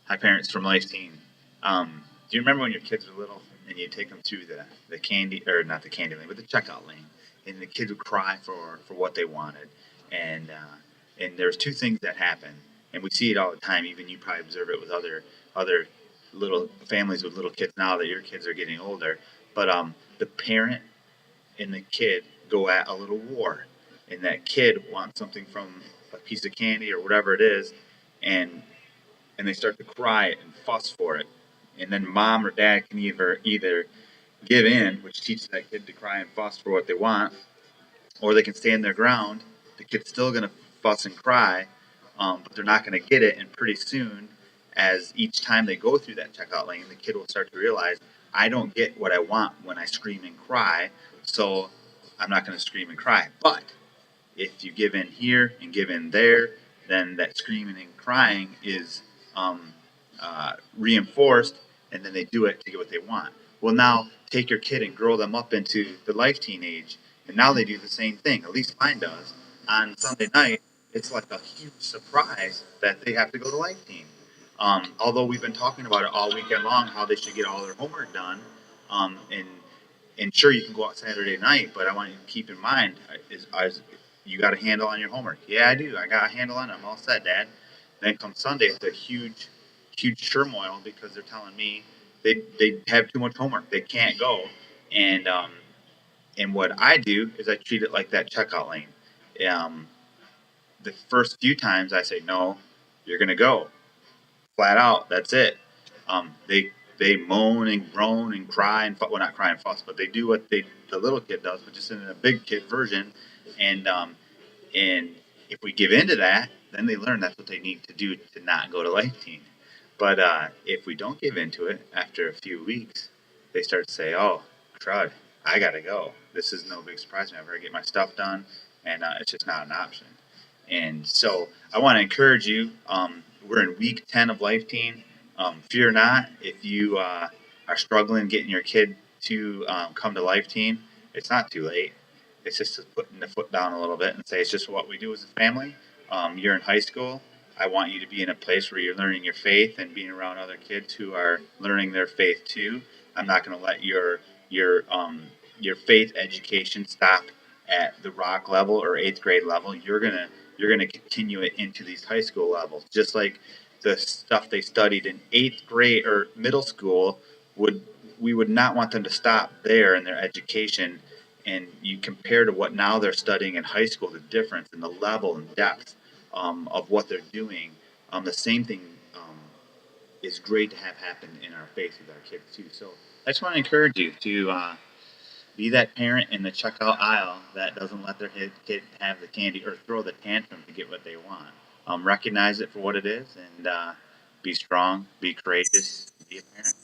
Hi, parents from LIFETEEN. Do you remember when your kids were little and you take them through the candy, or not the candy lane, but the checkout lane, and the kids would cry for what they wanted, and there's two things that happen, and we see it all the time. Even you probably observe it with other little families with little kids now that your kids are getting older. But the parent and the kid go at a little war, and that kid wants something from a piece of candy or whatever it is, and they start to cry and fuss for it. And then mom or dad can either give in, which teaches that kid to cry and fuss for what they want, or they can stand their ground. The kid's still going to fuss and cry, but they're not going to get it. And pretty soon, as each time they go through that checkout lane, the kid will start to realize, I don't get what I want when I scream and cry, so I'm not going to scream and cry. But if you give in here and give in there, then that screaming and crying is reinforced, and then they do it to get what they want. Well, now take your kid and grow them up into the life teenage, and now they do the same thing. At least mine does. On Sunday night, it's like a huge surprise that they have to go to life teen. Although we've been talking about it all weekend long, how they should get all their homework done, and sure, you can go out Saturday night, but I want you to keep in mind, is you got a handle on your homework? Yeah, I do. I got a handle on it. I'm all set, Dad. Then come Sunday, it's a huge turmoil because they're telling me they have too much homework. They can't go. And what I do is I treat it like that checkout lane. Um, the first few times I say, no, you're going to go flat out. That's it. They moan and groan and cry and well, not cry and fuss, but they do what the little kid does, but just in a big kid version. And and if we give in to that, then they learn that's what they need to do to not go to life teen. But if we don't give into it, after a few weeks, they start to say, "Oh, crud, I gotta go. This is no big surprise to me. I better get my stuff done," and it's just not an option. And so I want to encourage you. We're in week 10 of Life Teen. Fear not if you are struggling getting your kid to come to Life Teen. It's not too late. It's just putting the foot down a little bit and say it's just what we do as a family. You're in high school. I want you to be in a place where you're learning your faith and being around other kids who are learning their faith too. I'm not going to let your faith education stop at the rock level or eighth grade level. You're gonna continue it into these high school levels, just like the stuff they studied in eighth grade or middle school would we would not want them to stop there in their education. And you compare to what now they're studying in high school, the difference in the level and depth of what they're doing. The same thing is great to have happen in our faith with our kids too. So I just want to encourage you to be that parent in the checkout aisle that doesn't let their kid have the candy or throw the tantrum to get what they want. Recognize it for what it is and be strong, be courageous, be a parent.